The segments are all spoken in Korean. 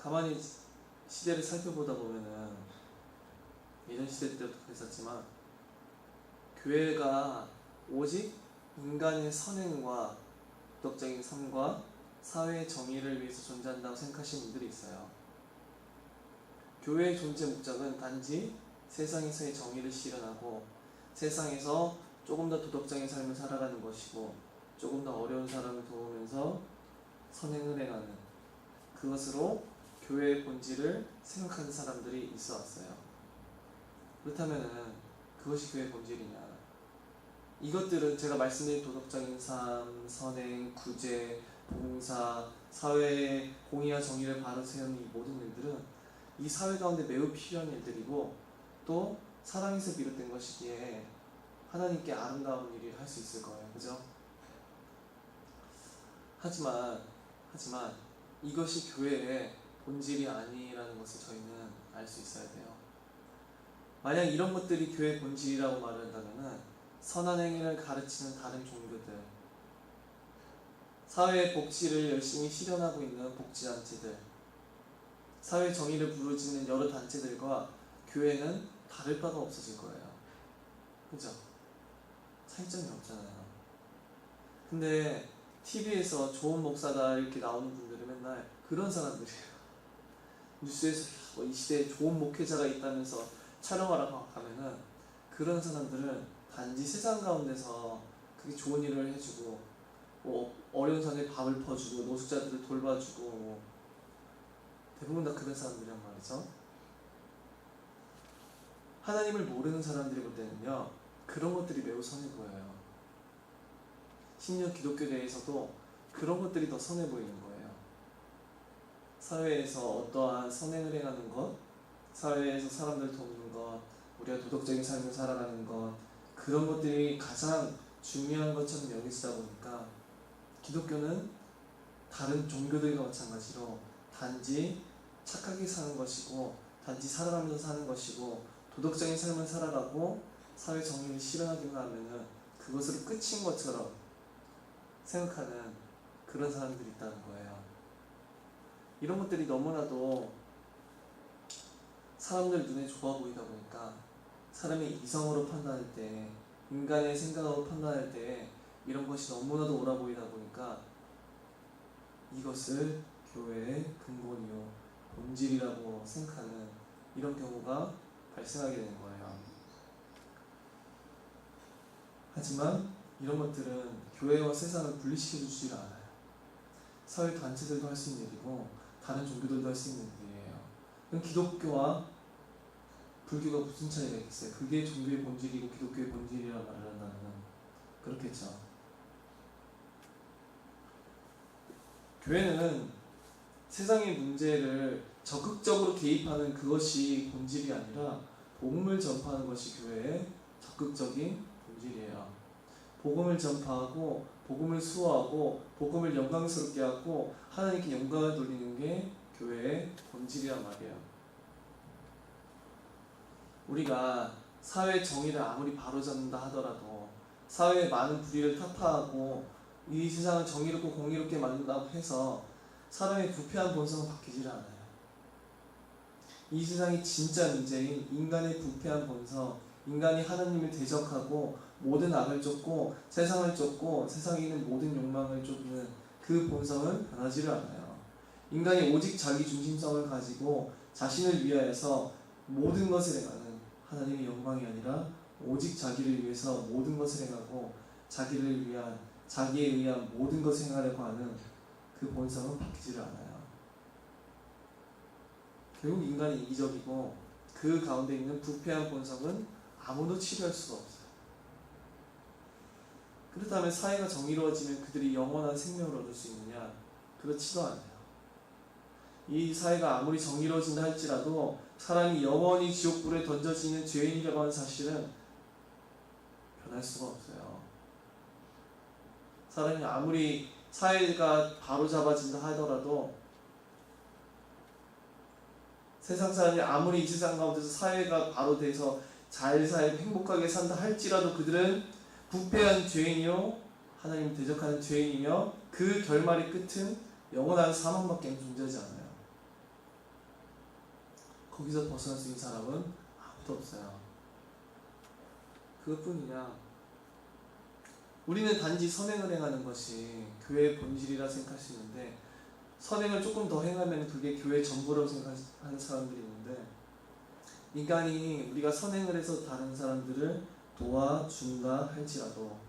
가만히 시대를 살펴보다 보면은 예전 시대 때부터 그랬었지만 교회가 오직 인간의 선행과 도덕적인 삶과 사회의 정의를 위해서 존재한다고 생각하시는 분들이 있어요. 교회의 존재 목적은 단지 세상에서의 정의를 실현하고 세상에서 조금 더 도덕적인 삶을 살아가는 것이고 조금 더 어려운 사람을 도우면서 선행을 행하는 그것으로 교회의 본질을 생각하는 사람들이 있어 왔어요. 그렇다면 그것이 교회의 본질이냐? 이것들은 제가 말씀드린 도덕적인 삶, 선행, 구제, 봉사, 사회의 공의와 정의를 바로 세우는 이 모든 일들은 이 사회 가운데 매우 필요한 일들이고 또 사랑에서 비롯된 것이기에 하나님께 아름다운 일을 할 수 있을 거예요. 그죠? 하지만 이것이 교회의 본질이 아니라는 것을 저희는 알 수 있어야 돼요. 만약 이런 것들이 교회의 본질이라고 말한다면 선한 행위를 가르치는 다른 종교들, 사회의 복지를 열심히 실현하고 있는 복지단체들, 사회 정의를 부르짖는 여러 단체들과 교회는 다를 바가 없어질 거예요. 그죠? 차이점이 없잖아요. 근데 TV에서 좋은 목사다 이렇게 나오는 분들은 맨날 그런 사람들이에요. 뉴스에서 이 시대에 좋은 목회자가 있다면서 촬영하러 가면은 그런 사람들은 단지 세상 가운데서 그게 좋은 일을 해주고 어려운 사람에 밥을 퍼주고 노숙자들을 돌봐주고 대부분 다 그런 사람들이란 말이죠. 하나님을 모르는 사람들이 볼 때는요 그런 것들이 매우 선해 보여요. 심지어 기독교 내에서도 그런 것들이 더 선해 보이는 거예요. 사회에서 어떠한 선행을 행하는 것, 사회에서 사람들 돕는 것, 우리가 도덕적인 삶을 살아가는 것, 그런 것들이 가장 중요한 것처럼 여기시다 보니까 기독교는 다른 종교들과 마찬가지로 단지 착하게 사는 것이고 단지 살아가면서 사는 것이고 도덕적인 삶을 살아가고 사회 정의를 실현하기만 하면은 그것으로 끝인 것처럼 생각하는 그런 사람들이 있다는 거예요. 이런 것들이 너무나도 사람들 눈에 좋아 보이다 보니까 사람의 이성으로 판단할 때, 인간의 생각으로 판단할 때 이런 것이 너무나도 옳아 보이다 보니까 이것을 교회의 근본이요 본질이라고 생각하는 이런 경우가 발생하게 되는 거예요. 하지만 이런 것들은 교회와 세상을 분리시켜 주지 않아요. 사회 단체들도 할 수 있는 일이고 다른 종교들도 할 수 있는 일이에요. 그럼 기독교와 불교가 무슨 차이가 있겠어요? 그게 종교의 본질이고 기독교의 본질이라 말을 한다면 그렇겠죠. 교회는 세상의 문제를 적극적으로 개입하는 그것이 본질이 아니라 복음을 전파하는 것이 교회의 적극적인 본질이에요. 복음을 전파하고 복음을 수호하고 복음을 영광스럽게 하고 하나님께 영광을 돌리는 게 교회의 본질이란 말이에요. 우리가 사회 정의를 아무리 바로잡는다 하더라도 사회의 많은 불의를 타파하고 이 세상을 정의롭고 공의롭게 만든다고 해서 사람의 부패한 본성은 바뀌질 않아요. 이 세상의 진짜 문제인 인간의 부패한 본성, 인간이 하나님을 대적하고 모든 악을 쫓고 세상을 쫓고 세상에 있는 모든 욕망을 쫓는 그 본성은 변하지를 않아요. 인간이 오직 자기 중심성을 가지고 자신을 위하여서 모든 것을 행하는 하나님의 영광이 아니라 오직 자기를 위해서 모든 것을 행하고 자기를 위한 자기에 의한 모든 것을 행하려고 하는 그 본성은 바뀌지를 않아요. 결국 인간이 이기적이고 그 가운데 있는 부패한 본성은 아무도 치료할 수가 없어요. 그렇다면 사회가 정의로워지면 그들이 영원한 생명을 얻을 수 있느냐? 그렇지도 않아요. 이 사회가 아무리 정의로워진다 할지라도 사람이 영원히 지옥불에 던져지는 죄인이라고 하는 사실은 변할 수가 없어요. 사람이 아무리 사회가 바로잡아진다 하더라도 세상 사람이 아무리 이 세상 가운데서 사회가 바로 돼서 잘 살고 행복하게 산다 할지라도 그들은 부패한 죄인이요 하나님 대적하는 죄인이며 그 결말의 끝은 영원한 사망밖에 존재하지 않아요. 거기서 벗어날 수 있는 사람은 아무도 없어요. 그것뿐이냐? 우리는 단지 선행을 행하는 것이 교회의 본질이라 생각할 수 있는데, 선행을 조금 더 행하면 그게 교회의 전부라고 생각하는 사람들이 있는데, 인간이 우리가 선행을 해서 다른 사람들을 도와준다 할지라도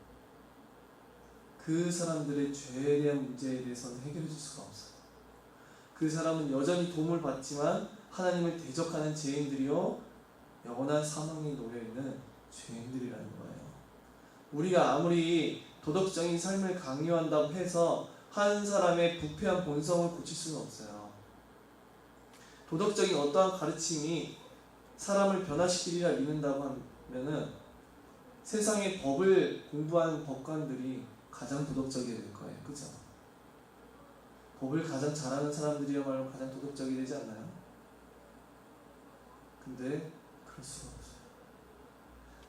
그 사람들의 죄에 대한 문제에 대해서는 해결해 줄 수가 없어요. 그 사람은 여전히 도움을 받지만 하나님을 대적하는 죄인들이요 영원한 사망에 놓여있는 죄인들이라는 거예요. 우리가 아무리 도덕적인 삶을 강요한다고 해서 한 사람의 부패한 본성을 고칠 수는 없어요. 도덕적인 어떠한 가르침이 사람을 변화시키리라 믿는다고 하면은 세상의 법을 공부한 법관들이 가장 도덕적이 될 거예요. 그죠? 법을 가장 잘하는 사람들이야말로 가장 도덕적이 되지 않나요? 근데 그럴 수가 없어요.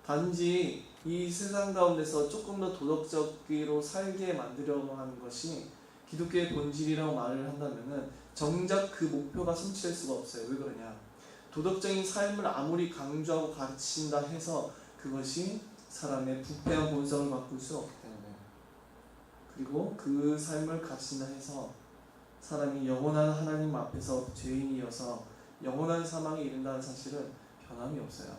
단지 이 세상 가운데서 조금 더 도덕적으로 살게 만들려고 하는 것이 기독교의 본질이라고 말을 한다면은 정작 그 목표가 성취될 수가 없어요. 왜 그러냐? 도덕적인 삶을 아무리 강조하고 가르친다 해서 그것이 사람의 부패한 본성을 바꿀 수 없기 때문에, 그리고 그 삶을 가르친다 해서 사람이 영원한 하나님 앞에서 죄인이어서 영원한 사망에 이른다는 사실은 변함이 없어요.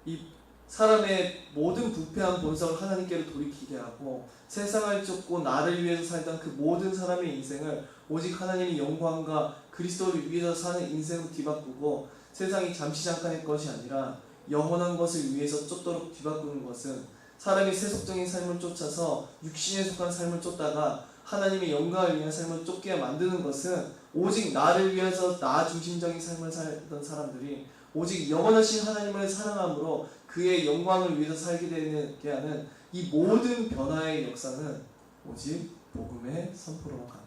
이 사람의 모든 부패한 본성을 하나님께로 돌이키게 하고 세상을 쫓고 나를 위해서 살던 그 모든 사람의 인생을 오직 하나님의 영광과 그리스도를 위해서 사는 인생으로 뒤바꾸고, 세상이 잠시 잠깐의 것이 아니라 영원한 것을 위해서 쫓도록 뒤바꾸는 것은, 사람이 세속적인 삶을 쫓아서 육신에 속한 삶을 쫓다가 하나님의 영광을 위한 삶을 쫓게 만드는 것은, 오직 나를 위해서 나 중심적인 삶을 살던 사람들이 오직 영원하신 하나님을 사랑함으로 그의 영광을 위해서 살게 되게 하는 이 모든 변화의 역사는 오직 복음의 선포로만 가능해요.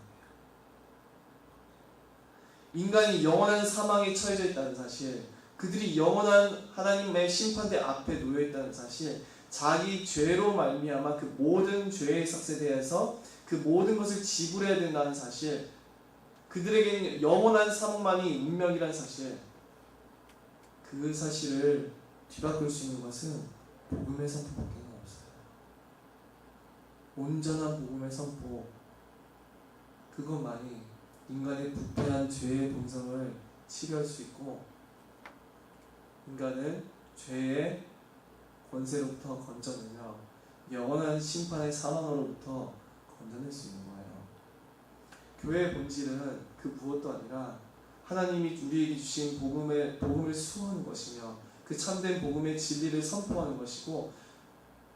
인간이 영원한 사망에 처해져 있다는 사실, 그들이 영원한 하나님의 심판대 앞에 놓여 있다는 사실, 자기 죄로 말미암아 그 모든 죄의 삭에 대해서 그 모든 것을 지불해야 된다는 사실, 그들에게는 영원한 사망만이 운명이라는 사실, 그 사실을 뒤바꿀 수 있는 것은 복음의 선포밖에 없어요. 온전한 복음의 선포, 그것만이 인간의 부패한 죄의 본성을 치료할 수 있고, 인간을 죄의 권세로부터 건져내며 영원한 심판의 사망으로부터 건져낼 수 있는 거예요. 교회의 본질은 그 무엇도 아니라 하나님이 우리에게 주신 복음을 수호하는 것이며 그 참된 복음의 진리를 선포하는 것이고,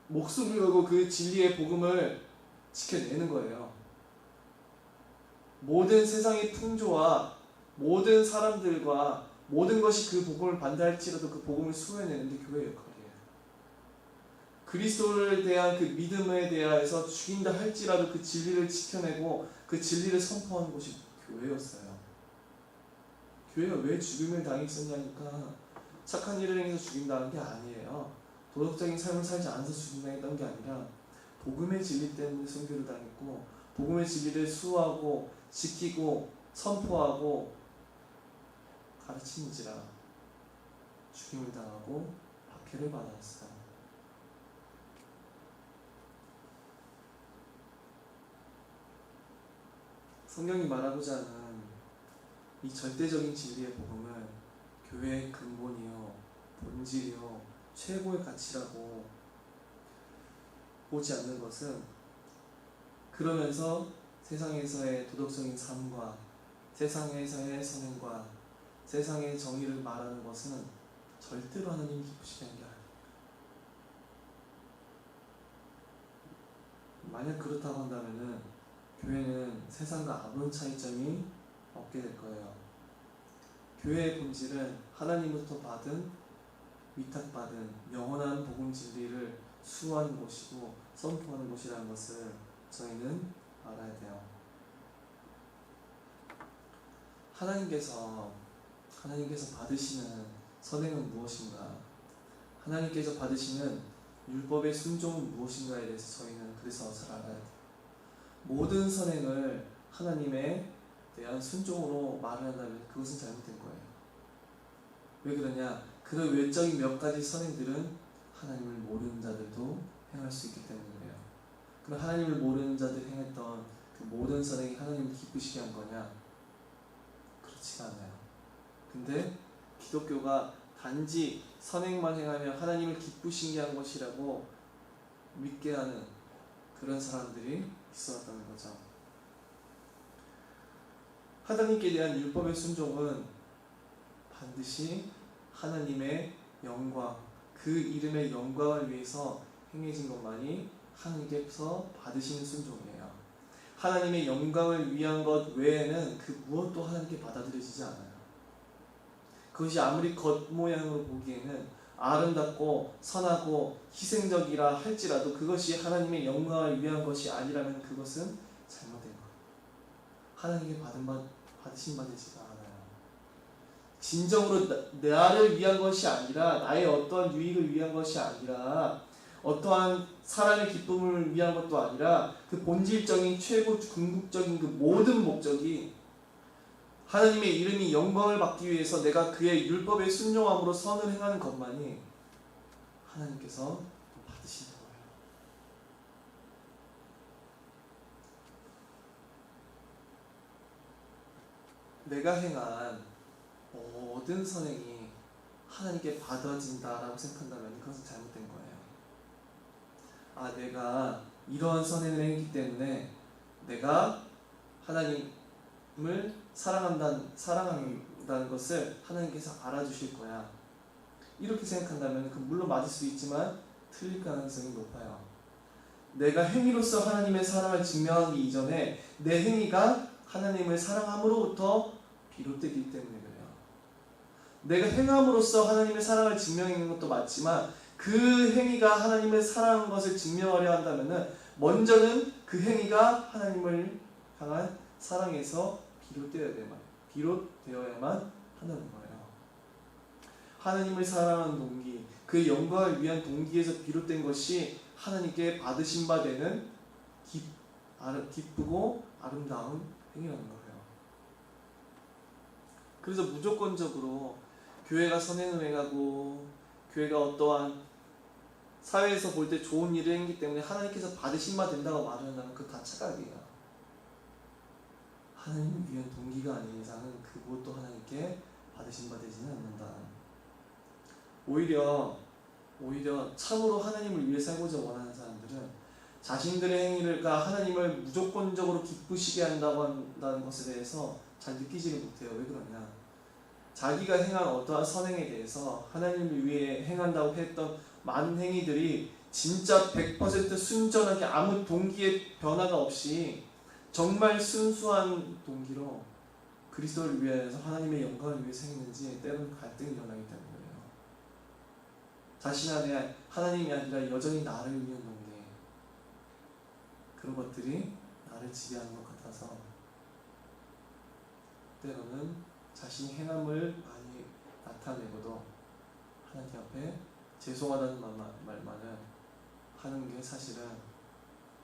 목숨을 걸고 그 진리의 복음을 지켜내는 거예요. 모든 세상의 풍조와 모든 사람들과 모든 것이 그 복음을 반대할지라도 그 복음을 수호해내는 게 교회의 역할이에요. 그리스도를 대한 그 믿음에 대하여서 죽인다 할지라도 그 진리를 지켜내고 그 진리를 선포하는 것이 교회였어요. 교회가 왜 죽임을 당했었냐니까 착한 일을 행해서 죽인다는 게 아니에요. 도덕적인 삶을 살지 않아서 죽임당했던 게 아니라 복음의 진리 때문에 순교를 당했고, 복음의 진리를 수호하고 지키고 선포하고 가르치는지라 죽임을 당하고 박해를 받았어요. 성경이 말하고자 하는 이 절대적인 진리의 복음을 교회의 근본이요 본질이요 최고의 가치라고 보지 않는 것은, 그러면서 세상에서의 도덕적인 삶과 세상에서의 선행과 세상의 정의를 말하는 것은 절대로 하나님 기쁘시게 하는 게 아니에요. 만약 그렇다고 한다면은 교회는 세상과 아무런 차이점이 없게 될 거예요. 교회의 본질은 하나님부터 받은 위탁받은 영원한 복음 진리를 수호하는 곳이고 선포하는 곳이라는 것을 저희는 알아야 돼요. 하나님께서 받으시는 선행은 무엇인가? 하나님께서 받으시는 율법의 순종은 무엇인가에 대해서 저희는 그래서 잘 알아야 돼요. 모든 선행을 하나님의 대한 순종으로 말을 한다면 그것은 잘못된 거예요. 왜 그러냐? 그런 외적인 몇 가지 선행들은 하나님을 모르는 자들도 행할 수 있기 때문에 그래요. 그럼 하나님을 모르는 자들이 행했던 그 모든 선행이 하나님을 기쁘시게 한 거냐? 그렇지가 않아요. 근데 기독교가 단지 선행만 행하며 하나님을 기쁘시게 한 것이라고 믿게 하는 그런 사람들이 있어왔다는 거죠. 하나님께 대한 율법의 순종은 반드시 하나님의 영광, 그 이름의 영광을 위해서 행해진 것만이 하나님께서 받으시는 순종이에요. 하나님의 영광을 위한 것 외에는 그 무엇도 하나님께 받아들여지지 않아요. 그것이 아무리 겉모양으로 보기에는 아름답고 선하고 희생적이라 할지라도 그것이 하나님의 영광을 위한 것이 아니라면 그것은 잘못된 거예요. 하나님께 받으신 바 되지가 않아요. 진정으로 나를 위한 것이 아니라, 나의 어떠한 유익을 위한 것이 아니라, 어떠한 사람의 기쁨을 위한 것도 아니라, 그 본질적인 최고 궁극적인 그 모든 목적이 하나님의 이름이 영광을 받기 위해서 내가 그의 율법에 순종함으로 선을 행하는 것만이 하나님께서 받으시는 거예요. 내가 행한 모든 선행이 하나님께 받아진다라고 생각한다면 그것은 잘못된 거예요. 아, 내가 이러한 선행을 했기 때문에 내가 하나님을 사랑한다는 것을 하나님께서 알아주실 거야. 이렇게 생각한다면 그 물론 맞을 수 있지만 틀릴 가능성이 높아요. 내가 행위로서 하나님의 사랑을 증명하기 이전에 내 행위가 하나님을 사랑함으로부터 비롯되기 때문에 그래요. 내가 행함으로써 하나님의 사랑을 증명하는 것도 맞지만 그 행위가 하나님을 사랑하는 것을 증명하려 한다면 먼저는 그 행위가 하나님을 향한 사랑에서 비롯되어야만 하는 거예요. 하나님을 사랑하는 동기, 그 영광을 위한 동기에서 비롯된 것이 하나님께 받으신 바 되는 기쁘고 아름다운 행위라는 거예요. 그래서 무조건적으로 교회가 선행을 행하고 교회가 어떠한 사회에서 볼 때 좋은 일을 했기 때문에 하나님께서 받으신 바 된다고 말한다면 그거 다 착각이에요. 하나님을 위한 동기가 아닌 이상은 그것도 하나님께 받으신 바 되지는 않는다. 오히려 참으로 하나님을 위해 살고자 원하는 사람들은 자신들의 행위가 하나님을 무조건적으로 기쁘시게 한다는 것에 대해서 잘 느끼지를 못해요. 왜 그러냐? 자기가 행한 어떠한 선행에 대해서 하나님을 위해 행한다고 했던 많은 행위들이 진짜 100% 순전하게 아무 동기의 변화가 없이 정말 순수한 동기로 그리스도를 위해서 하나님의 영광을 위해서 행했는지 때로는 갈등이 일어나기 때문이에요. 자신 안에 하나님이 아니라 여전히 나를 위한 동기, 그런 것들이 나를 지배하는 것 같아서 때로는 자신이 행함을 많이 나타내고도 하나님 앞에 죄송하다는 말만은 하는 게 사실은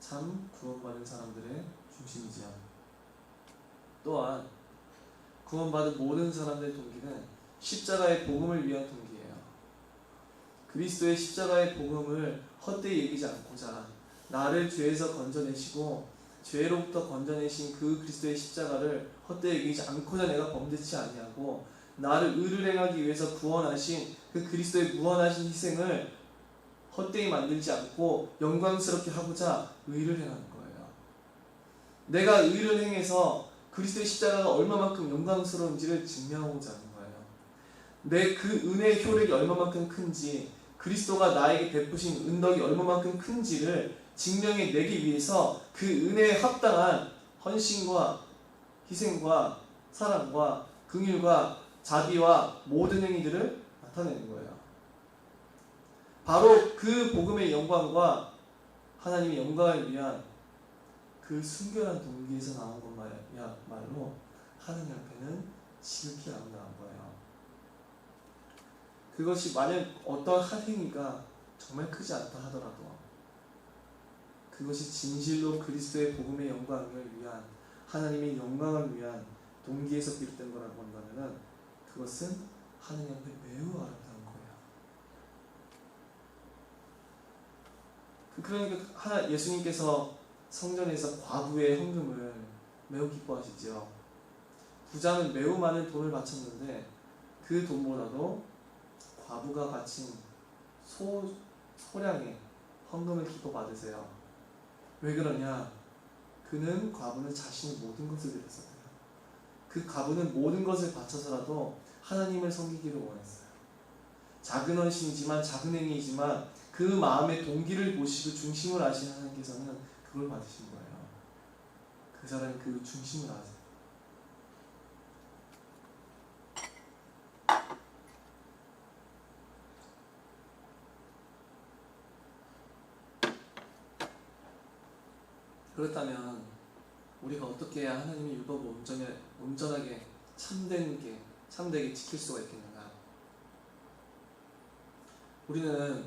참 구원받은 사람들의 중심이지요. 또한 구원받은 모든 사람들의 동기는 십자가의 복음을 위한 동기예요. 그리스도의 십자가의 복음을 헛되이 여기지 않고자 나를 죄에서 건져내시고 죄로부터 건져내신 그 그리스도의 십자가를 헛되이 여기지 않고자 내가 범죄치 아니하고 나를 의를 행하기 위해서 구원하신 그 그리스도의 무한하신 희생을 헛되이 만들지 않고 영광스럽게 하고자 의를 행하는 거예요. 내가 의를 행해서 그리스도의 십자가가 얼마만큼 영광스러운지를 증명하고자 하는 거예요. 내 그 은혜의 효력이 얼마만큼 큰지, 그리스도가 나에게 베푸신 은덕이 얼마만큼 큰지를 증명해내기 위해서 그 은혜에 합당한 헌신과 희생과 사랑과 긍휼과 자비와 모든 행위들을 나타내는 거예요. 바로 그 복음의 영광과 하나님의 영광을 위한 그 순결한 동기에서 나온 것야말로 하나님 앞에는 지극히 아름다운 거예요. 그것이 만약 어떤 한 행위가 정말 크지 않다 하더라도 그것이 진실로 그리스도의 복음의 영광을 위한, 하나님의 영광을 위한 동기에서 비롯된 거라고 한다면은 그것은 하나님 앞에 매우 아름다운 거예요. 그러니까 예수님께서 성전에서 과부의 헌금을 매우 기뻐하시죠. 부자는 매우 많은 돈을 바쳤는데 그 돈보다도 과부가 바친 소량의 헌금을 기뻐 받으세요. 왜 그러냐? 과부는 자신의 모든 것을 드렸었대요. 그 과부는 모든 것을 바쳐서라도 하나님을 섬기기를 원했어요. 작은 헌신이지만 작은 행위이지만 그 마음의 동기를 보시고 중심을 아시는 하나님께서는 그걸 받으신 거예요. 그 사람이 그 중심을 아세요. 그렇다면 우리가 어떻게 해야 하나님의 율법을 온전하게 참되게 지킬 수가 있겠는가? 우리는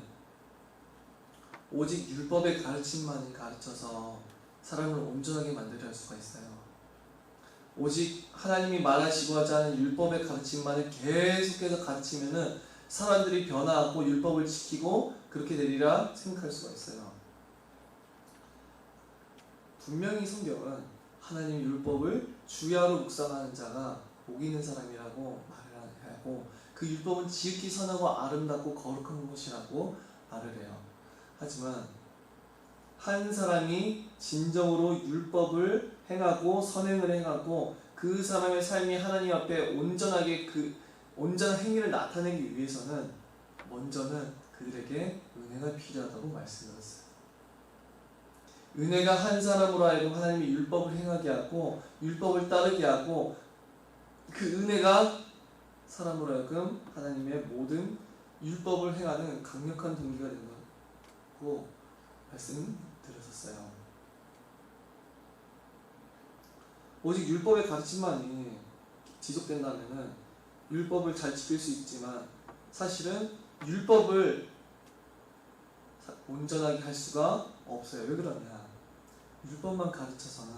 오직 율법의 가르침만을 가르쳐서 사람을 온전하게 만들려 할 수가 있어요. 오직 하나님이 말하시고자 하는 율법의 가르침만을 계속해서 가르치면은 사람들이 변화하고 율법을 지키고 그렇게 되리라 생각할 수가 있어요. 분명히 성경은 하나님의 율법을 주야로 묵상하는 자가 복 있는 사람이라고 말을 하고 그 율법은 지극히 선하고 아름답고 거룩한 것이라고 말을 해요. 하지만 한 사람이 진정으로 율법을 행하고 선행을 행하고 그 사람의 삶이 하나님 앞에 온전한 행위를 나타내기 위해서는 먼저는 그들에게 은혜가 필요하다고 말씀드렸어요. 은혜가 한 사람으로 하여금 하나님의 율법을 행하게 하고 율법을 따르게 하고 그 은혜가 사람으로 하여금 하나님의 모든 율법을 행하는 강력한 동기가 된다고 말씀드렸었어요. 오직 율법의 가르침만이 지속된다면 율법을 잘 지킬 수 있지만 사실은 율법을 온전하게 할 수가 없어요. 왜 그러냐? 율법만 가르쳐서는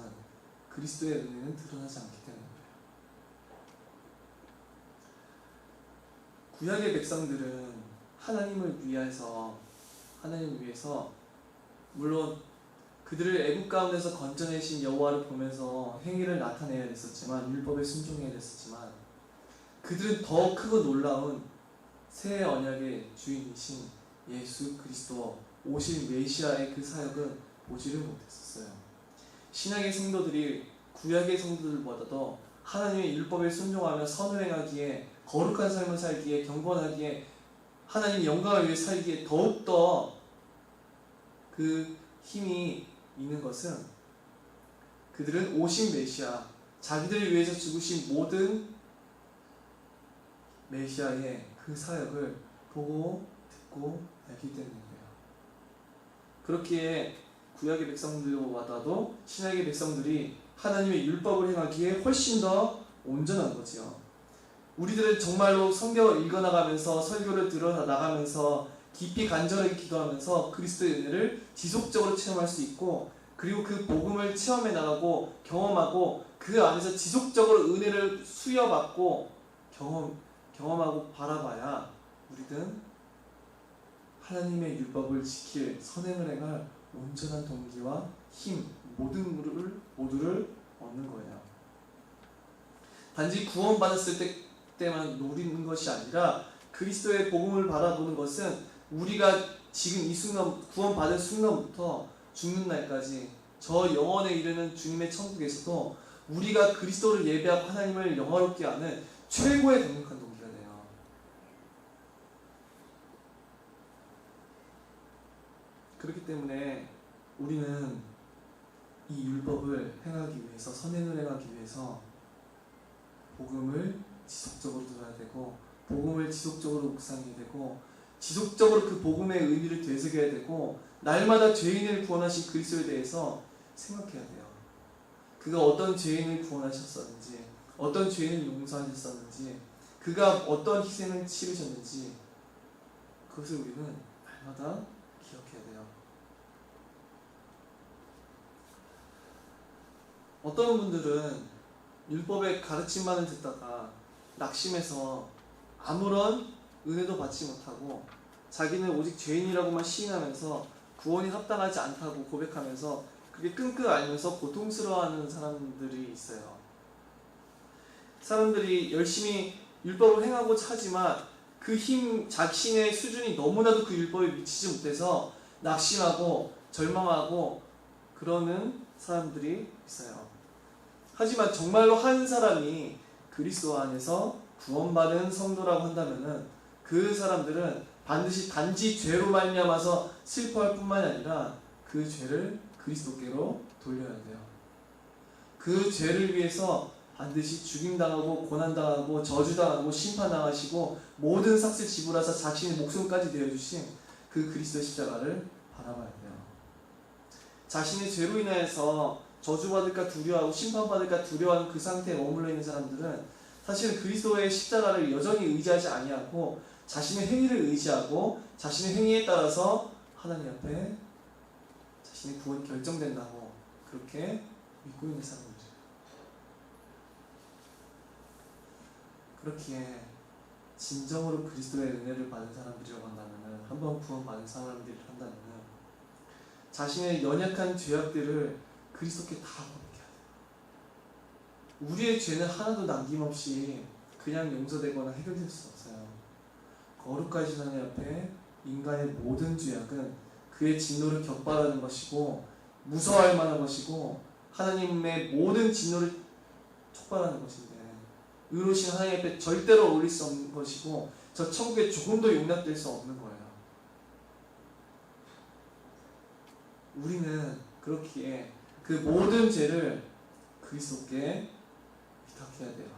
그리스도의 은혜는 드러나지 않기 때문에 그래요. 구약의 백성들은 하나님을 위해서 물론 그들을 애굽 가운데서 건져내신 여호와를 보면서 행위를 나타내야 됐었지만 율법에 순종해야 됐었지만 그들은 더 크고 놀라운 새 언약의 주인이신 예수 그리스도 오실 메시아의 그 사역은 보지를 못했었어요. 신약의 성도들이 구약의 성도들보다도 하나님의 율법에 순종하며 선을 행하기에 거룩한 삶을 살기에 경건하기에 하나님의 영광을 위해 살기에 더욱더 그 힘이 있는 것은 그들은 오신 메시아, 자기들을 위해서 죽으신 모든 메시아의 그 사역을 보고 듣고 알기 때문이에요. 그렇기에 구약의 백성들보다도 신약의 백성들이 하나님의 율법을 행하기에 훨씬 더 온전한 거지요. 우리들은 정말로 성경을 읽어나가면서 설교를 들어나가면서 깊이 간절하게 기도하면서 그리스도의 은혜를 지속적으로 체험할 수 있고 그리고 그 복음을 체험해 나가고 경험하고 그 안에서 지속적으로 은혜를 수여받고 경험하고 바라봐야 우리는 하나님의 율법을 지킬 선행을 행할 온전한 동기와 힘 모두를 얻는 거예요. 단지 구원받았을 때만 노리는 것이 아니라 그리스도의 복음을 바라보는 것은 우리가 지금 이 순간 구원받은 순간부터 죽는 날까지 저 영원에 이르는 주님의 천국에서도 우리가 그리스도를 예배하고 하나님을 영화롭게 하는 최고의 강력한 동기가 돼요. 그렇기 때문에 우리는 이 율법을 행하기 위해서 선행을 행하기 위해서 복음을 지속적으로 들어야 되고 복음을 지속적으로 묵상해야 되고 지속적으로 그 복음의 의미를 되새겨야 되고 날마다 죄인을 구원하신 그리스도에 대해서 생각해야 돼요. 그가 어떤 죄인을 구원하셨었는지 어떤 죄인을 용서하셨었는지 그가 어떤 희생을 치르셨는지 그것을 우리는 날마다 기억해야 돼요. 어떤 분들은 율법의 가르침만을 듣다가 낙심해서 아무런 은혜도 받지 못하고 자기는 오직 죄인이라고만 시인하면서 구원이 합당하지 않다고 고백하면서 그게 끙끙 앓면서 고통스러워하는 사람들이 있어요. 사람들이 열심히 율법을 행하고자 하지만 그 힘, 자신의 수준이 너무나도 그 율법에 미치지 못해서 낙심하고 절망하고 그러는 사람들이 있어요. 하지만 정말로 한 사람이 그리스도 안에서 구원받은 성도라고 한다면은 그 사람들은 반드시 단지 죄로 말미암아서 슬퍼할 뿐만이 아니라 그 죄를 그리스도께로 돌려야 돼요. 그 죄를 위해서 반드시 죽임당하고 고난당하고 저주당하고 심판당하시고 모든 삭슬 지불하사 자신의 목숨까지 내어주신 그 그리스도의 십자가를 바라봐야 돼요. 자신의 죄로 인하여서 저주받을까 두려워하고 심판받을까 두려워하는 그 상태에 머물러 있는 사람들은 사실은 그리스도의 십자가를 여전히 의지하지 아니하고 자신의 행위를 의지하고 자신의 행위에 따라서 하나님 앞에 자신의 구원이 결정된다고 그렇게 믿고 있는 사람들이에요. 그렇기에 진정으로 그리스도의 은혜를 받은 사람들이라고 한다면, 한번 구원받은 사람들이 한다면 자신의 연약한 죄악들을 그리스도께 다 고백해야 돼요. 우리의 죄는 하나도 남김없이 그냥 용서되거나 해결될 수 없어요. 거룩하신 하나님 앞에 인간의 모든 죄악은 그의 진노를 격발하는 것이고 무서워할 만한 것이고 하나님의 모든 진노를 촉발하는 것인데, 의로우신 하나님 앞에 절대로 어울릴 수 없는 것이고 저 천국에 조금도 용납될 수 없는 거예요. 우리는 그렇기에 그 모든 죄를 그리스도께 위탁해야 돼요.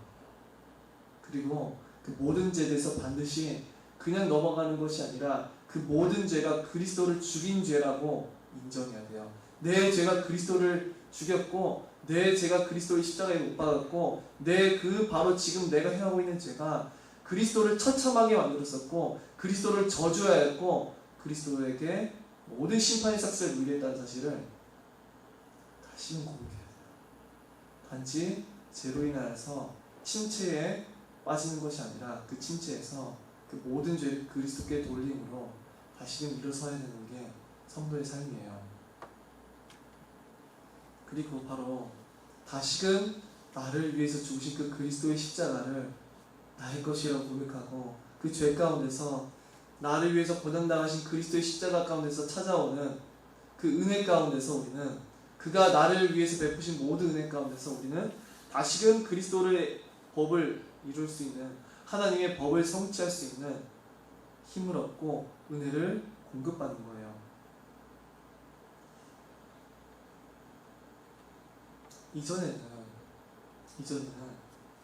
그리고 그 모든 죄에 대해서 반드시 그냥 넘어가는 것이 아니라 그 모든 죄가 그리스도를 죽인 죄라고 인정해야 돼요. 내 죄가 그리스도를 죽였고 내 죄가 그리스도의 십자가에 못 박았고 내 그 바로 지금 내가 행하고 있는 죄가 그리스도를 처참하게 만들었었고 그리스도를 저주하였고 그리스도에게 모든 심판의 삭스를 물렸다는 사실을 다시는 고백해야 돼요. 단지 죄로 인하여서 침체에 빠지는 것이 아니라 그 침체에서 그 모든 죄를 그리스도께 돌림으로 다시는 일어서야 되는 게 성도의 삶이에요. 그리고 바로 다시금 나를 위해서 죽으신 그 그리스도의 십자가를 나의 것이라고 고백하고 그 죄 가운데서 나를 위해서 고난당하신 그리스도의 십자가 가운데서 찾아오는 그 은혜 가운데서 우리는 그가 나를 위해서 베푸신 모든 은혜 가운데서 우리는 다시금 그리스도의 법을 이룰 수 있는, 하나님의 법을 성취할 수 있는 힘을 얻고 은혜를 공급받는 거예요. 이전에는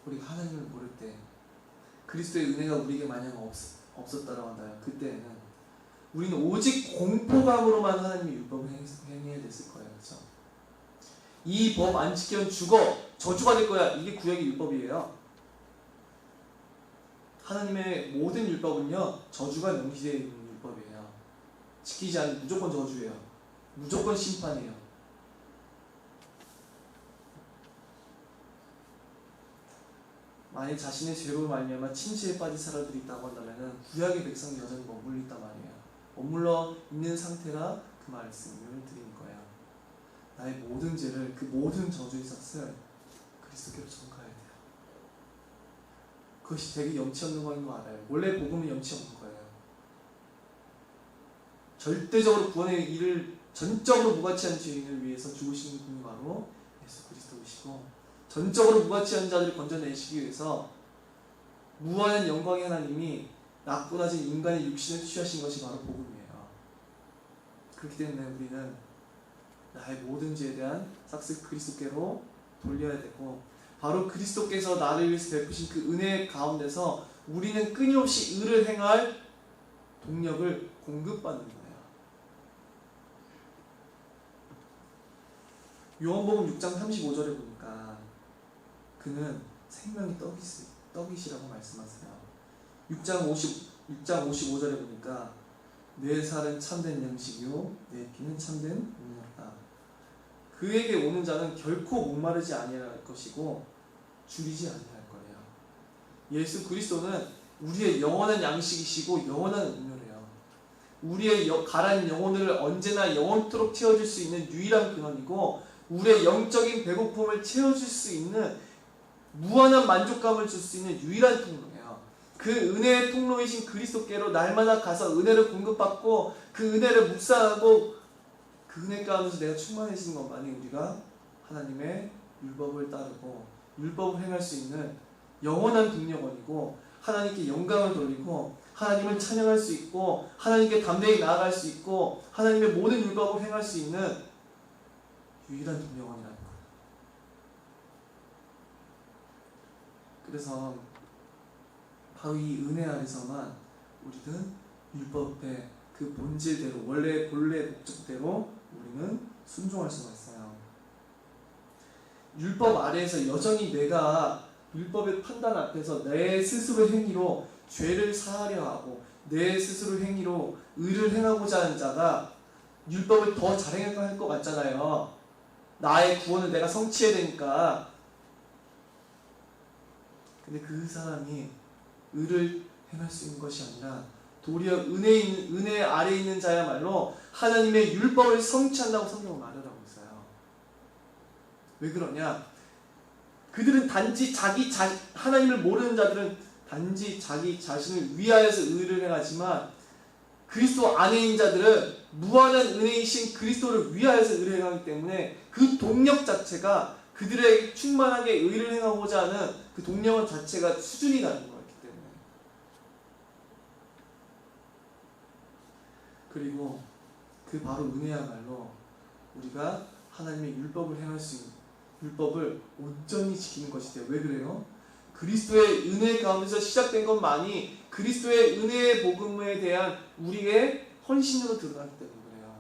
우리가 하나님을 모를 때 그리스도의 은혜가 우리에게 만약 없었다라고 한다면 그때는 우리는 오직 공포감으로만 하나님의 율법을 행해야 됐을 거예요. 그렇죠? 이 법 안 지키면 죽어, 저주받을 거야. 이게 구약의 율법이에요. 하나님의 모든 율법은요 저주가 명시되어 있는 율법이에요. 지키지 않으면 무조건 저주예요. 무조건 심판이에요. 만약 자신의 죄로 말미암아 침체에 빠진 사람들이 있다고 한다면 구약의 백성이 여전히 머물러 있단 말이에요. 머물러 있는 상태라 그 말씀을 드리는 거예요. 나의 모든 죄를, 그 모든 저주의 삭을 그리스도께로 전가해야 돼요. 그것이 되게 염치 없는 거인 거 알아요. 원래 복음은 염치 없는 거예요. 절대적으로 구원의 일을 전적으로 무가치한 죄인을 위해서 죽으시는 분이 바로 예수 그리스도이시고, 전적으로 무가치한 자들을 건져내시기 위해서 무한한 영광의 하나님이 낙분하신 인간의 육신을 취하신 것이 바로 복음이에요. 그렇기 때문에 우리는 나의 모든 죄에 대한 삭스 그리스도께로 돌려야 되고, 바로 그리스도께서 나를 위해서 베푸신 그 은혜 가운데서 우리는 끊임없이 의를 행할 동력을 공급받는 거예요. 요한복음 6장 35절에 보니까 그는 생명의 떡이시라고 말씀하세요. 6장 55절에 보니까 내 살은 참된 양식이요 내 피는 참된 음료다. 그에게 오는 자는 결코 목마르지 아니할 것이고 줄이지 아니할 거예요. 예수 그리스도는 우리의 영원한 양식이시고 영원한 음료래요. 우리의 가라앉은 영혼을 언제나 영원토록 채워줄 수 있는 유일한 근원이고, 우리의 영적인 배고픔을 채워줄 수 있는 무한한 만족감을 줄 수 있는 유일한 통로예요. 그 은혜의 통로이신 그리스도께로 날마다 가서 은혜를 공급받고 그 은혜를 묵상하고 그 은혜 가운데서 내가 충만해지는 것만이 우리가 하나님의 율법을 따르고 율법을 행할 수 있는 영원한 동력원이고, 하나님께 영광을 돌리고 하나님을 찬양할 수 있고 하나님께 담대히 나아갈 수 있고 하나님의 모든 율법을 행할 수 있는 유일한 동력원이라는 거예요. 그래서 바로 이 은혜 아래서만 우리는 율법의 그 본질대로, 원래 본래 목적대로 우리는 순종할 수가 있어요. 율법 아래에서 여전히 내가 율법의 판단 앞에서 내 스스로의 행위로 죄를 사하려 하고 내 스스로의 행위로 의를 행하고자 하는 자가 율법을 더 잘 행할 것 같잖아요. 나의 구원을 내가 성취해야 되니까. 근데 그 사람이 의를 행할 수 있는 것이 아니라 도리어 은혜 아래에 있는 자야말로 하나님의 율법을 성취한다고 성경은 말을 하고 있어요. 왜 그러냐? 그들은 단지 하나님을 모르는 자들은 단지 자기 자신을 위하여서 의를 행하지만, 그리스도 안에 있는 자들은 무한한 은혜이신 그리스도를 위하여서 의를 행하기 때문에 그 동력 자체가, 그들의 충만하게 의를 행하고자 하는 그 동력 자체가 수준이 다른 거였기 때문에. 그리고 그 바로 은혜야말로 우리가 하나님의 율법을 행할 수 있는, 율법을 온전히 지키는 것이 돼요. 왜 그래요? 그리스도의 은혜 가운데서 시작된 것만이 그리스도의 은혜의 복음에 대한 우리의 헌신으로 드러나기 때문에 그래요.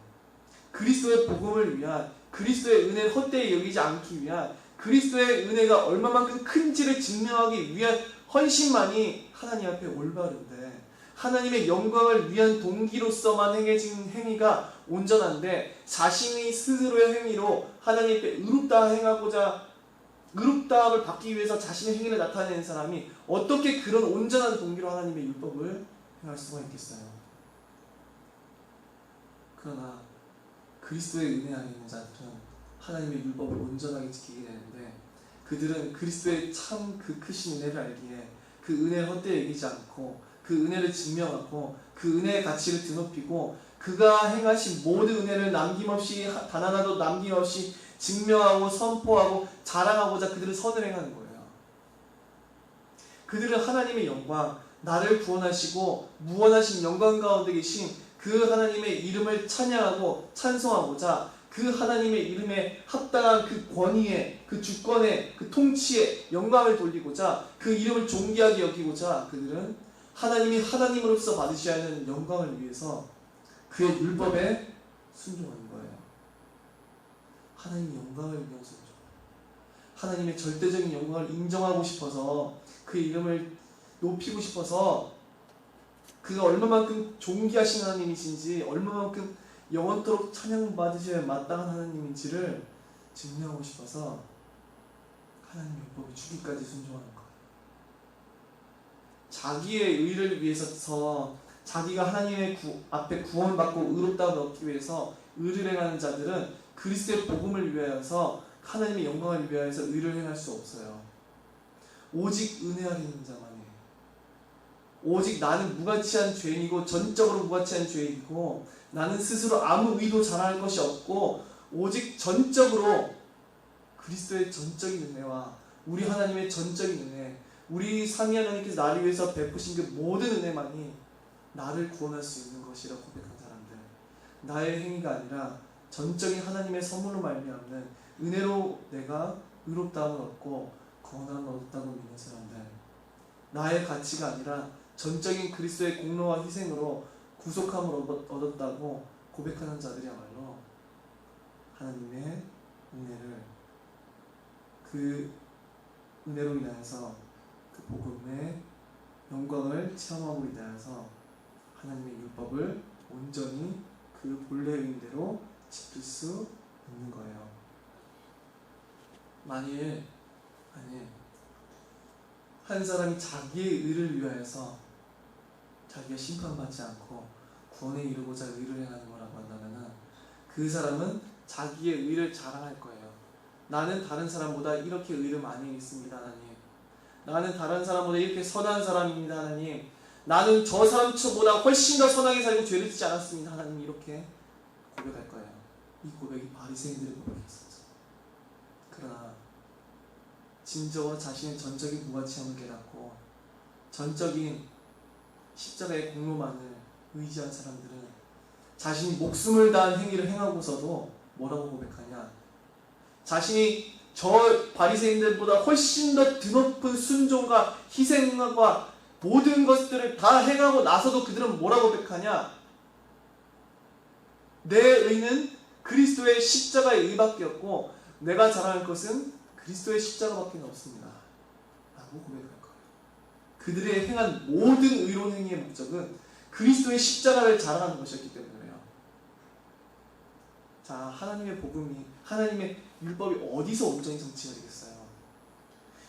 그리스도의 복음을 위한, 그리스도의 은혜를 헛되이 여기지 않기 위한, 그리스도의 은혜가 얼마만큼 큰지를 증명하기 위한 헌신만이 하나님 앞에 올바른데, 하나님의 영광을 위한 동기로서만 행해진 행위가 온전한데, 자신이 스스로의 행위로 하나님 앞에 의롭다함을 받기 위해서 자신의 행위를 나타내는 사람이 어떻게 그런 온전한 동기로 하나님의 율법을 행할 수가 있겠어요? 그러나 그리스도의 은혜 안에 있는 자들은 하나님의 율법을 온전하게 지키게 되는데, 그들은 그리스도의 참 그 크신 은혜를 알기에 그 은혜를 헛되이 여기지 않고 그 은혜를 증명하고 그 은혜의 가치를 드높이고 그가 행하신 모든 은혜를 남김없이, 단 하나도 남김없이 증명하고 선포하고 자랑하고자 그들은 선을 행하는 거예요. 그들은 하나님의 영광, 나를 구원하시고 무한하신 영광 가운데 계신 그 하나님의 이름을 찬양하고 찬송하고자, 그 하나님의 이름에 합당한 그 권위에, 그 주권에, 그 통치에 영광을 돌리고자, 그 이름을 존귀하게 여기고자 그들은 하나님이 하나님으로서 받으셔야 하는 영광을 위해서 그의 율법에 순종하는 거예요. 하나님의 영광을 위해서 순종. 하나님의 절대적인 영광을 인정하고 싶어서, 그의 이름을 높이고 싶어서, 그가 얼마만큼 존귀하신 하나님이신지, 얼마만큼 영원토록 찬양받으셔야 마땅한 하나님인지를 증명하고 싶어서 하나님의 율법에 주기까지 순종하는 거예요. 자기의 의를 위해서, 자기가 하나님의 앞에 구원받고 의롭다고 얻기 위해서 의를 행하는 자들은 그리스도의 복음을 위하여서, 하나님의 영광을 위하여서 의를 행할 수 없어요. 오직 은혜 아래 있는 자만이, 오직 나는 무가치한 죄인이고, 전적으로 무가치한 죄인이고, 나는 스스로 아무 의도 잘할 것이 없고, 오직 전적으로 그리스도의 전적인 은혜와 우리 하나님의 전적인 은혜, 우리 삼위 하나님께서 나를 위해서 베푸신 그 모든 은혜만이 나를 구원할 수 있는 것이라 고백한 사람들, 나의 행위가 아니라 전적인 하나님의 선물로 말미암는 은혜로 내가 의롭다함을 얻고 구원함을 얻었다고 믿는 사람들, 나의 가치가 아니라 전적인 그리스도의 공로와 희생으로 구속함을 얻었다고 고백하는 자들이야말로 하나님의 은혜를, 그 은혜로 인하여서 그 복음의 영광을 체험하고 인하여서 하나님의 율법을 온전히 그 본래의 의미대로 지킬 수 있는 거예요. 만일 한 사람이 자기의 의를 위하여서 자기가 심판받지 않고 구원에 이르고자 의를 행하는 거라고 한다면 그 사람은 자기의 의를 자랑할 거예요. 나는 다른 사람보다 이렇게 의를 많이 했습니다, 하나님. 나는 다른 사람보다 이렇게 선한 사람입니다, 하나님. 나는 저 사람보다 훨씬 더 선하게 살고 죄를 짓지 않았습니다, 하나님. 이렇게 고백할 거예요. 이 고백이 바리새인들의 고백이었었죠. 그러나 진정으로 자신의 전적인 무가치함을 깨닫고 전적인 십자가의 공로만을 의지한 사람들은 자신이 목숨을 다한 행위를 행하고서도 뭐라고 고백하냐? 자신이 저 바리새인들보다 훨씬 더 드높은 순종과 희생과 모든 것들을 다 행하고 나서도 그들은 뭐라고 고백하냐? 내 의는 그리스도의 십자가의 의밖에 없고 내가 자랑할 것은 그리스도의 십자가밖에 없습니다. 라고 고백할 거예요. 그들의 행한 모든 의로운 행위의 목적은 그리스도의 십자가를 자랑하는 것이었기 때문에 그래요. 자, 하나님의 복음이, 하나님의 율법이 어디서 온전히 성취가 되겠어요?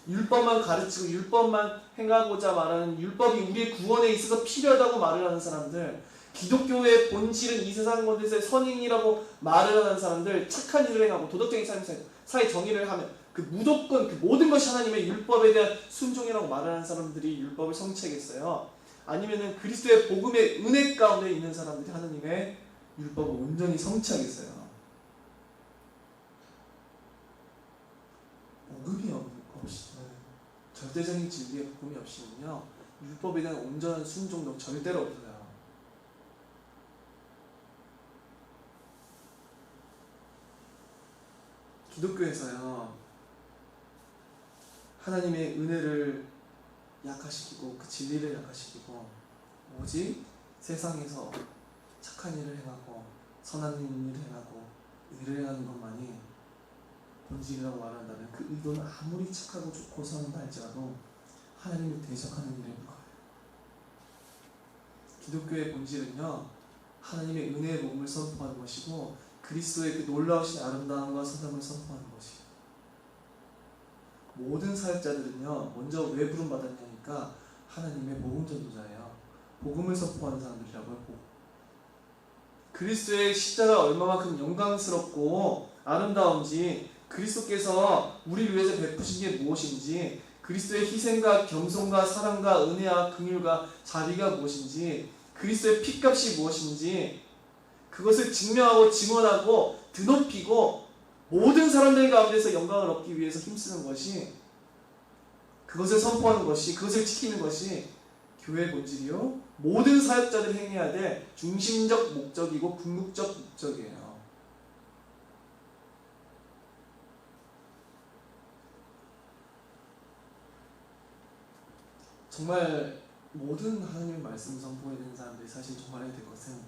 율법만 가르치고 율법만 행하고자 말하는, 율법이 우리의 구원에 있어서 필요하다고 말을 하는 사람들, 기독교의 본질은 이 세상 가운데서의 선행이라고 말을 하는 사람들, 착한 일을 행하고 도덕적인 삶에서 사회 정의를 하면 그 무조건 그 모든 것이 하나님의 율법에 대한 순종이라고 말하는 사람들이 율법을 성취하겠어요? 아니면은 그리스도의 복음의 은혜 가운데 있는 사람들이 하나님의 율법을 온전히 성취하겠어요? 복음이 없이는, 절대적인 진리의 복음이 없이는요, 율법에 대한 온전한 순종도 절대로 없어요. 기독교에서요, 하나님의 은혜를 약화시키고 그 진리를 약화시키고 오직 세상에서 착한 일을 행하고 선한 일을 행하고 의를 행하는 것만이 본질이라고 말한다면 그 의도는 아무리 착하고 좋고 선하다 할지라도 하나님을 대적하는 일에 불과해요. 기독교의 본질은요, 하나님의 은혜의 복음을 선포하는 것이고 그리스도의 그 놀라우신 아름다움과 선함을 선포하는 것이에요. 모든 사역자들은요, 먼저 왜 부름받았냐니까 하나님의 복음 전도자예요. 복음을 선포하는 사람들이라고요. 그리스도의 십자가 얼마만큼 영광스럽고 아름다운지, 그리스도께서 우리를 위해서 베푸신 게 무엇인지, 그리스도의 희생과 겸손과 사랑과 은혜와 긍휼과 자비가 무엇인지, 그리스도의 피값이 무엇인지, 그것을 증명하고 증언하고 드높이고 모든 사람들 가운데서 영광을 얻기 위해서 힘쓰는 것이, 그것을 선포하는 것이, 그것을 지키는 것이 교회의 본질이요, 모든 사역자들이 행해야 될 중심적 목적이고 궁극적 목적이에요. 정말 모든 하나님의 말씀 선포해야 되는 사람들이 사실 정말 해야 될 것은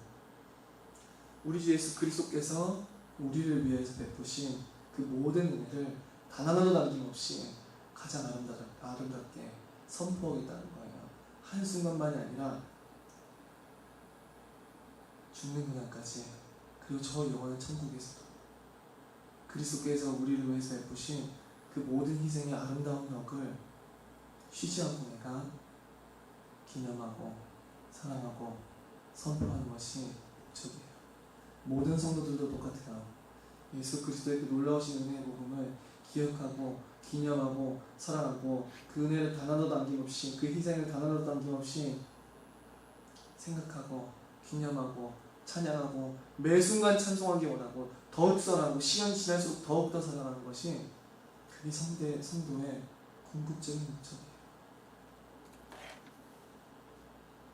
우리 주 예수 그리스도께서 우리를 위해서 베푸신 그 모든 은혜를 단 하나도 남김없이 가장 아름답게 선포하겠다는 거예요. 한순간만이 아니라 죽는 그날까지, 그리고 저 영원한 천국에서도 그리스도께서 우리를 위해서 베푸신 그 모든 희생의 아름다운 덕을 쉬지 않고 내가 기념하고 사랑하고 선포하는 것이 목적이에요. 모든 성도들도 똑같아요. 예수 그리스도의 그 놀라우신 은혜의 복음을 기억하고 기념하고 사랑하고 그 은혜를 단 하나도 남김없이, 그 희생을 단 하나도 남김없이 생각하고 기념하고 찬양하고 매 순간 찬송하기 원하고 더욱 선하고 시간이 지날수록 더욱더 사랑하는 것이 그게 성도의 궁극적인 목적이에요.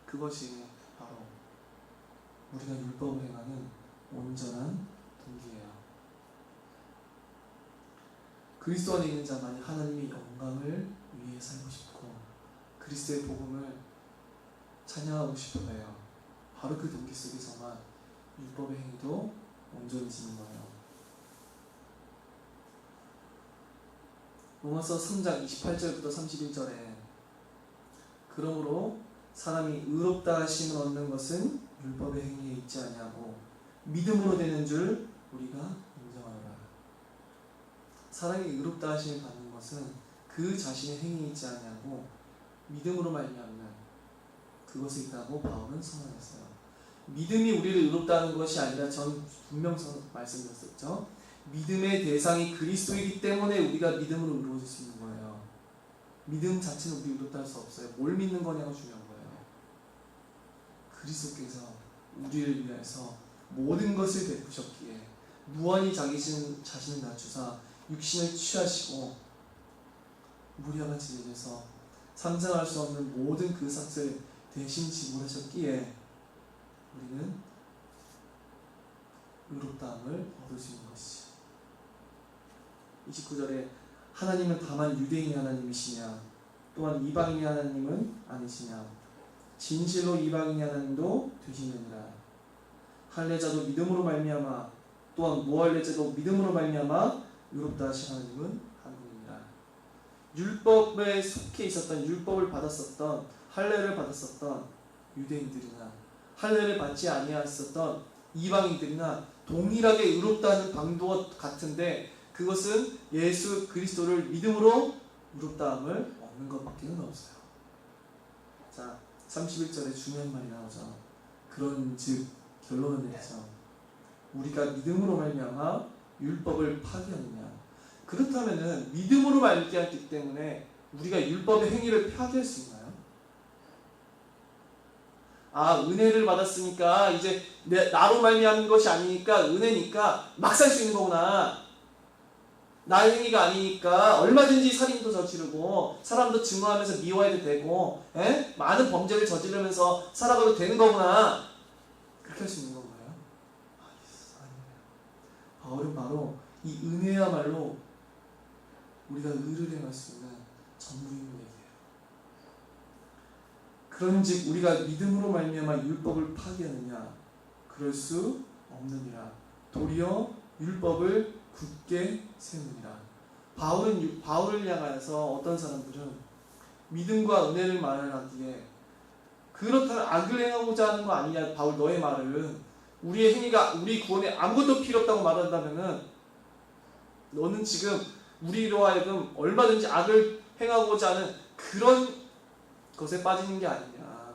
그것이 바로 우리가 율법을 행하는 온전한 동기예요. 그리스도 안에 있는 자만이 하나님의 영광을 위해 살고 싶고 그리스도의 복음을 찬양하고 싶어 해요. 바로 그 동기 속에서만 율법의 행위도 온전해지는 거예요. 로마서 3장 28절부터 31절에 그러므로 사람이 의롭다 하심을 얻는 것은 율법의 행위에 있지 아니하고 믿음으로 되는 줄 우리가 인정하노라. 사람이 의롭다 하심을 받는 것은 그 자신의 행위에 있지 아니하고 믿음으로 말미암는 그것에 있다고 바울은 선언했어요. 믿음이 우리를 의롭다는 것이 아니라 전 분명 말씀드렸었죠. 믿음의 대상이 그리스도이기 때문에 우리가 믿음으로 의로워질 수 있는 거예요. 믿음 자체는 우리 의롭다 할 수 없어요. 뭘 믿는 거냐가 중요한 거예요. 그리스도께서 우리를 위해서 모든 것을 베푸셨기에 무한히 자신을 낮추사 육신을 취하시고 우리와 같이 되셔서 상상할 수 없는 모든 그 삭을 대신 지불하셨기에 우리는 의롭다함을 얻을 수 있는 것이죠. 29절에 하나님은 다만 유대인의 하나님이시냐 또한 이방인의 하나님은 아니시냐 진실로 이방인의 하나님도 되시느니라. 할례자도 믿음으로 말미암아 또한 무할례자도 믿음으로 말미암아 의롭다 하신 하나님은 한 분이니라. 율법에 속해 있었던, 율법을 받았었던, 할례를 받았었던 유대인들이나 할례를 받지 아니하였었던 이방인들이나 동일하게 의롭다는 방도가 같은데 그것은 예수 그리스도를 믿음으로 의롭다함을 얻는 것밖에 없어요. 자, 31절에 중요한 말이 나오죠. 그런즉 결론은 이렇죠. 우리가 믿음으로 말미암아 율법을 파기하느냐. 그렇다면은 믿음으로 말미암기 때문에 우리가 율법의 행위를 파기할 수 있나요? 은혜를 받았으니까 이제 나로 말미암은 것이 아니니까 은혜니까 막 살 수 있는 거구나. 나의 행위가 아니니까 얼마든지 살인도 저지르고 사람도 증오하면서 미워해도 되고 많은 범죄를 저지르면서 살아가도 되는 거구나. 그렇게 할 수 있는 건가요? 아니에요. 바울은 바로 이 은혜야말로 우리가 의를 행할 수 있는 전부인 얘기예요. 그런즉 우리가 믿음으로 말미암아 율법을 파기하느냐? 그럴 수 없느니라. 도리어 율법을 굳게 세우느니라. 바울을 향하여서 어떤 사람들은 믿음과 은혜를 말하기에 그렇다면 악을 행하고자 하는 거 아니냐? 바울 너의 말은 우리의 행위가 우리 구원에 아무것도 필요 없다고 말한다면은 너는 지금 우리로 하여금 얼마든지 악을 행하고자 하는 그런 것에 빠지는 게 아니냐.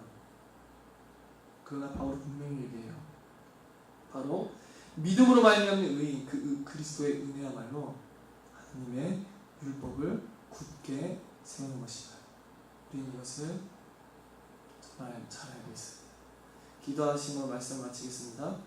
그러나 바울은 분명히 얘기해요. 바로 믿음으로 말미암는 의인, 그리스도의 은혜야말로 하나님의 율법을 굳게 세우는 것이다. 우리는 이것을 정말 잘 알고 있습니다. 기도하시며 말씀 마치겠습니다.